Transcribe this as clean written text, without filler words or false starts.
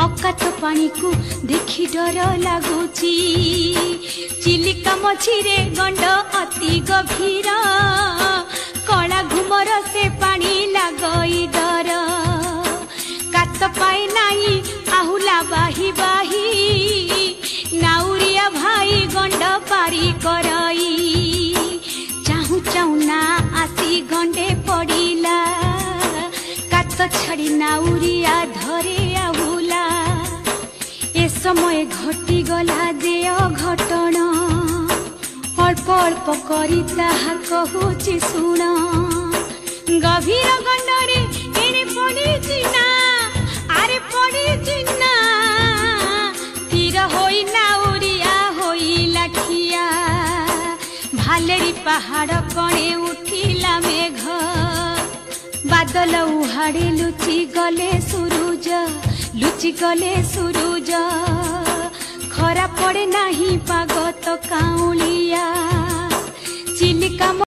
अकात पानी को देखी डर लगुची चिलिका मझिरे गंड अति गभीर कला घुमर से पानी लगई डर कात पाए नाही आहुला बाही बाही नाउरिया भाई गंड पारी करई चाहू चाहू ना आसी गंडे पड़िला कात छड़ी नाउरिया धरे आहुला ए समय घटी गला जे अघटन अल्प अल्प करी ताहा कहूची सुण गभीर गंडरे एने पड़ी चिना आरे पड़ी चिना तीर होई नाउरिया होई लाठिया भालेरी पहाड़ कणे उठिला मेघ बादल उहाड़े लुचि गले सूरज खरा पड़े नाही पाग तो काउलिया चिलिका।